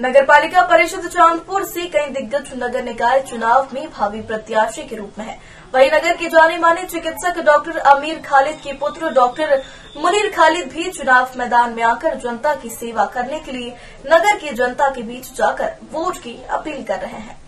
नगरपालिका परिषद चांदपुर से कई दिग्गज नगर निकाय चुनाव में भावी प्रत्याशी के रूप में है। वहीं नगर के जाने माने चिकित्सक डॉक्टर आमिर खालिद के पुत्र डॉक्टर मुनीर खालिद भी चुनाव मैदान में आकर जनता की सेवा करने के लिए नगर की जनता के बीच जाकर वोट की अपील कर रहे हैं।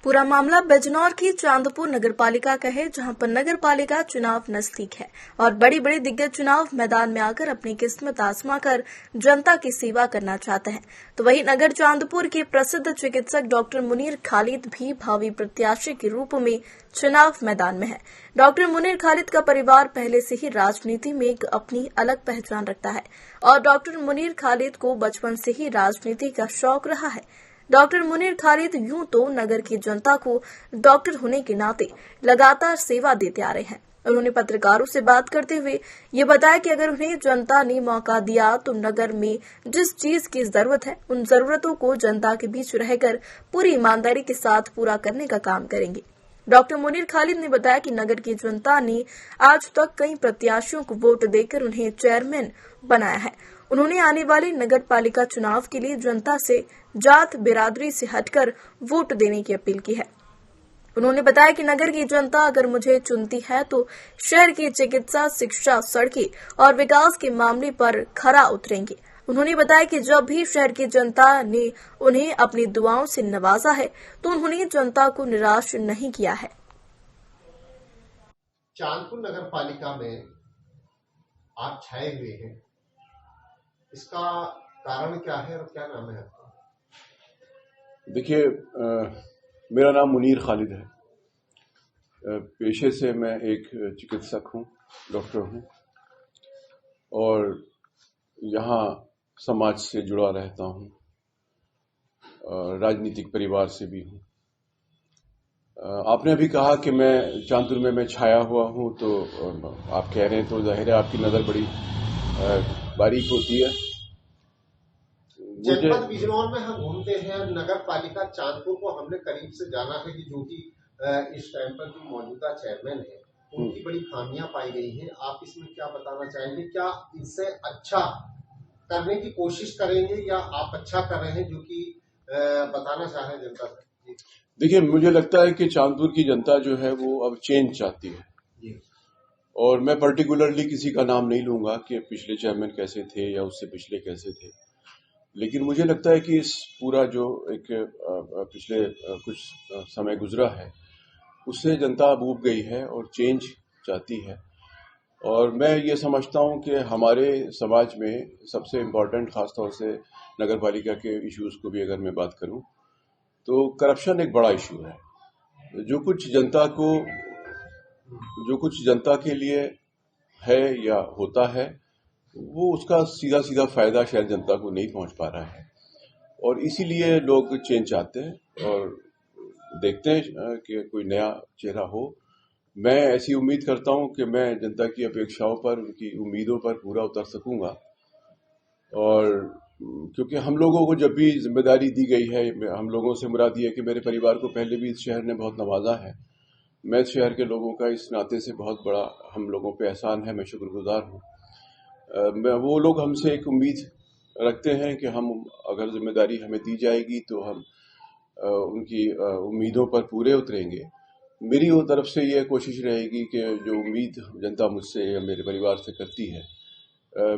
पूरा मामला बिजनौर की चांदपुर नगरपालिका का है, जहां पर नगरपालिका चुनाव नजदीक है और बड़ी बड़ी दिग्गज चुनाव मैदान में आकर अपनी किस्मत आजमाकर जनता की सेवा करना चाहते हैं। तो वहीं नगर चांदपुर के प्रसिद्ध चिकित्सक डॉक्टर मुनीर खालिद भी भावी प्रत्याशी के रूप में चुनाव मैदान में है। डॉक्टर मुनीर खालिद का परिवार पहले से ही राजनीति में एक अपनी अलग पहचान रखता है और डॉक्टर मुनीर खालिद को बचपन से ही राजनीति का शौक रहा है। डॉक्टर मुनीर खालिद यूं तो नगर की जनता को डॉक्टर होने के नाते लगातार सेवा देते आ रहे हैं। उन्होंने पत्रकारों से बात करते हुए ये बताया कि अगर उन्हें जनता ने मौका दिया तो नगर में जिस चीज की जरूरत है उन जरूरतों को जनता के बीच रहकर पूरी ईमानदारी के साथ पूरा करने का काम करेंगे। डॉक्टर मुनीर खालिद ने बताया कि नगर की जनता ने आज तक कई प्रत्याशियों को वोट देकर उन्हें चेयरमैन बनाया है। उन्होंने आने वाले नगर पालिका चुनाव के लिए जनता से जात बिरादरी से हटकर वोट देने की अपील की है। उन्होंने बताया कि नगर की जनता अगर मुझे चुनती है तो शहर की चिकित्सा, शिक्षा, सड़कें और विकास के मामले पर खरा उतरेंगे। उन्होंने बताया कि जब भी शहर की जनता ने उन्हें अपनी दुआओं से नवाजा है तो उन्होंने जनता को निराश नहीं किया है। चांदपुर नगर पालिका में आप छाए हुए हैं, इसका कारण क्या है और क्या नाम है आपका? देखिए, मेरा नाम मुनीर खालिद है। पेशे से मैं एक चिकित्सक हूँ, डॉक्टर हूँ और यहाँ समाज से जुड़ा रहता हूँ, राजनीतिक परिवार से भी हूँ। आपने अभी कहा कि मैं चांदपुर में छाया हुआ हूँ, तो आप कह रहे हैं तो जाहिर है आपकी नज़र बड़ी बारीक होती है। जनपद बिजनौर में हम घूमते हैं, नगर पालिका चांदपुर को हमने करीब से जाना है कि जो कि इस टाइम पर जो मौजूदा चेयरमैन है उनकी बड़ी खामियां पाई गई हैं। आप इसमें क्या बताना चाहेंगे? क्या इससे अच्छा करने की कोशिश करेंगे या आप अच्छा कर रहे हैं जो कि बताना चाह रहे हैं जनता से? देखिए, मुझे लगता है कि चांदपुर की जनता जो है वो अब चेंज चाहती है और मैं पर्टिकुलरली किसी का नाम नहीं लूंगा कि पिछले चेयरमैन कैसे थे या उससे पिछले कैसे थे, लेकिन मुझे लगता है कि इस पूरा जो एक पिछले कुछ समय गुजरा है उससे जनता अब ऊब गई है और चेंज चाहती है। और मैं ये समझता हूँ कि हमारे समाज में सबसे इम्पोर्टेंट, खासतौर से नगर पालिका के इश्यूज को भी अगर मैं बात करूँ तो करप्शन एक बड़ा इशू है। जो कुछ जनता के लिए है या होता है वो उसका सीधा सीधा फायदा शायद जनता को नहीं पहुंच पा रहा है और इसीलिए लोग चेंज चाहते हैं और देखते हैं कि कोई नया चेहरा हो। मैं ऐसी उम्मीद करता हूं कि मैं जनता की अपेक्षाओं पर, उनकी उम्मीदों पर पूरा उतर सकूंगा। और क्योंकि हम लोगों को जब भी जिम्मेदारी दी गई है, हम लोगों से मुराद ये है कि मेरे परिवार को पहले भी इस शहर ने बहुत नवाजा है। मैं इस शहर के लोगों का इस नाते से बहुत बड़ा हम लोगों पे एहसान है, मैं शुक्रगुजार हूँ। वो लोग हमसे एक उम्मीद रखते हैं कि हम, अगर जिम्मेदारी हमें दी जाएगी तो हम उनकी उम्मीदों पर पूरे उतरेंगे। मेरी वो तरफ से ये कोशिश रहेगी कि जो उम्मीद जनता मुझसे या मेरे परिवार से करती है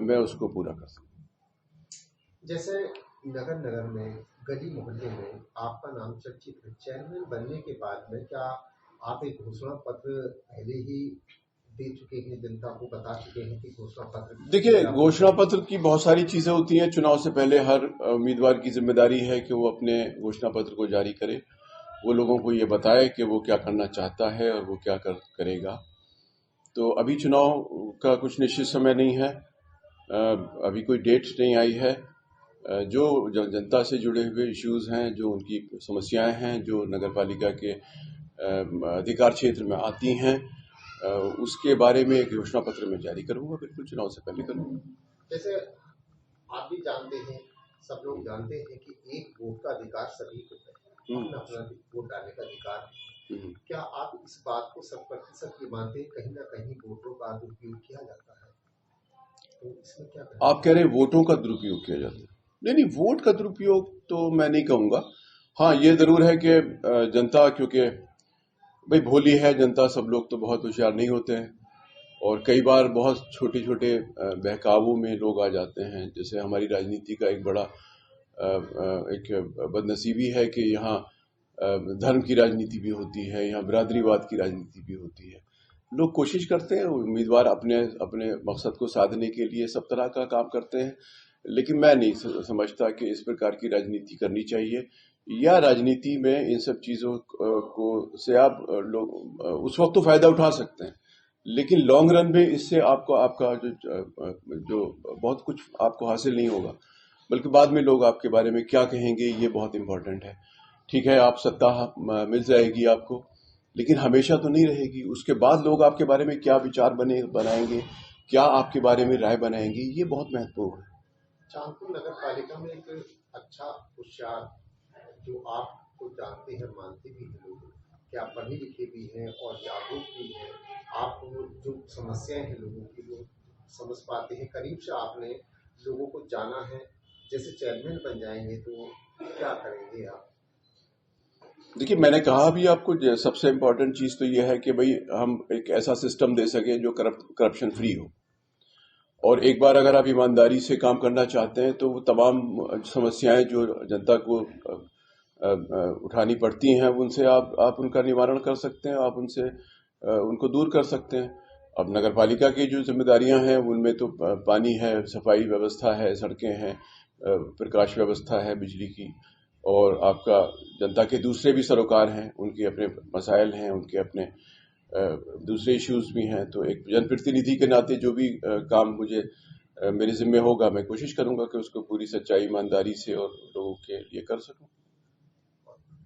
मैं उसको पूरा कर सकूं। जैसे नगर में, गली मोहल्ले में आपका नाम चर्चित है, चेयरमैन बनने के बाद में क्या आप एक घोषणा पत्र पहले ही दे चुके हैं, जनता को बता चुके हैं कि घोषणा पत्र? देखिए, घोषणा पत्र की बहुत सारी चीजें होती हैं। चुनाव से पहले हर उम्मीदवार की जिम्मेदारी है कि वो अपने घोषणा पत्र को जारी करे, वो लोगों को ये बताए कि वो क्या करना चाहता है और वो क्या करेगा। तो अभी चुनाव का कुछ निश्चित समय नहीं है, अभी कोई डेट नहीं आई है। जो जनता से जुड़े हुए इश्यूज हैं, जो उनकी समस्याएं हैं, जो नगर पालिका के अधिकार क्षेत्र में आती हैं, उसके बारे में एक घोषणा पत्र में जारी करूंगा, बिल्कुल चुनाव से पहले करूंगा। जैसे आप भी जानते हैं, सब लोग जानते हैं कि एक वोट का अधिकार सभी को है, अपना वोट डालने का अधिकार। क्या आप इस बात को 100% ये मानते हैं कहीं ना कहीं वोटों का दुरुपयोग किया जाता है? तो इसमें क्या करें? आप कह रहे हैं वोटों का दुरुपयोग किया जाता है? नहीं, वोट का दुरुपयोग तो मैं नहीं कहूंगा। हाँ, ये जरूर है कि जनता, क्योंकि भाई भोली है जनता, सब लोग तो बहुत होशियार नहीं होते हैं और कई बार बहुत छोटे छोटे बहकावों में लोग आ जाते हैं। जैसे हमारी राजनीति का एक बड़ा एक बदनसीबी है कि यहाँ धर्म की राजनीति भी होती है, यहाँ बिरादरीवाद की राजनीति भी होती है। लोग कोशिश करते हैं, उम्मीदवार अपने अपने मकसद को साधने के लिए सब तरह का काम करते हैं, लेकिन मैं नहीं समझता कि इस प्रकार की राजनीति करनी चाहिए। या राजनीति में इन सब चीजों को से आप लोग उस वक्त तो फायदा उठा सकते हैं, लेकिन लॉन्ग रन में इससे आपको आपका जो बहुत कुछ आपको हासिल नहीं होगा, बल्कि बाद में लोग आपके बारे में क्या कहेंगे ये बहुत इंपॉर्टेंट है। ठीक है, आप सत्ता मिल जाएगी आपको, लेकिन हमेशा तो नहीं रहेगी। उसके बाद लोग आपके बारे में क्या विचार बनाएंगे, क्या आपके बारे में राय बनाएंगे, ये बहुत महत्वपूर्ण है। चांदपुर नगर पालिका में एक अच्छा होशियार, जो आपको जानते हैं, मानते भी हैं लोग, कि आप पढ़े लिखे भी हैं और जागरूक भी हैं, आप जो समस्याएं हैं लोगों की वो समझ पाते हैं, करीब से आपने लोगों को जाना है। जैसे चेयरमैन बन जाएंगे तो क्या करेंगे आप? देखिए, मैंने कहा भी आपको, सबसे इम्पोर्टेंट चीज तो यह है कि भाई हम एक ऐसा सिस्टम दे सके जो करप्शन फ्री हो। और एक बार अगर आप ईमानदारी से काम करना चाहते हैं तो वो तमाम समस्याएं जो जनता को उठानी पड़ती हैं उनसे आप उनका निवारण कर सकते हैं, आप उनसे उनको दूर कर सकते हैं। अब नगर पालिका की जो जिम्मेदारियां हैं उनमें तो पानी है, सफाई व्यवस्था है, सड़कें हैं, प्रकाश व्यवस्था है बिजली की, और आपका जनता के दूसरे भी सरोकार हैं, उनके अपने मसाइल हैं, उनके अपने दूसरे इश्यूज भी हैं। तो एक जनप्रतिनिधि के नाते जो भी काम मुझे मेरे जिम्मे होगा, मैं कोशिश करूंगा कि उसको पूरी सच्चाई, ईमानदारी से और लोगों के लिए कर सकूं।